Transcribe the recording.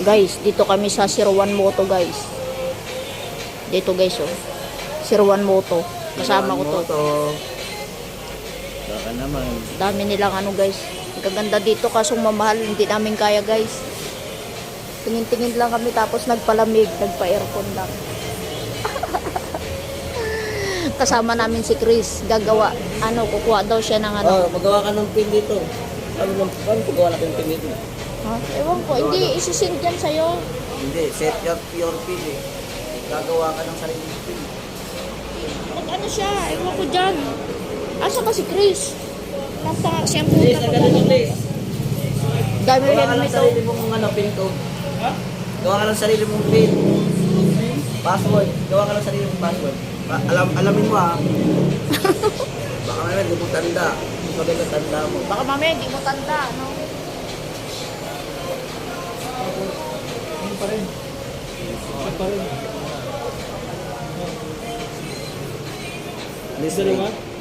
Guys, dito kami sa 01 Moto, guys. Dito, guys, oh. 01 Moto. Kasama ko to. Baka naman. Dami nilang ano, guys. Gaganda dito, kasong mamahal. Hindi namin kaya, guys. Tingin-tingin lang kami, tapos nagpalamig. Nagpa-aircon lang. Kasama namin si Chris. Gagawa. Ano, kukuha daw siya ng ano. Oh, magawa ka ng pin dito. Paano pagawa natin yung pin dito? Ha? Ewan ko. Hindi, isisend yan sa'yo. Hindi, set your pin eh. Gagawa ka ng sarili ng pin. Ano siya? Ewan ko dyan. Asa ba si Chris? Napa, siyang Please, puta pa nagano dyan. please. Dami Gawa ka rin ng ito. sarili mong ano, pin code. Ha? Gawa ka ng sarili mong pin. Password. Gawa ka ng sarili mong password. Alamin mo ha. Baka naman, hindi mo tanda. Maganda tanda mo. Baka mamaya hindi mo tanda, no? Ano pa rin? Ano pa rin? Listen mo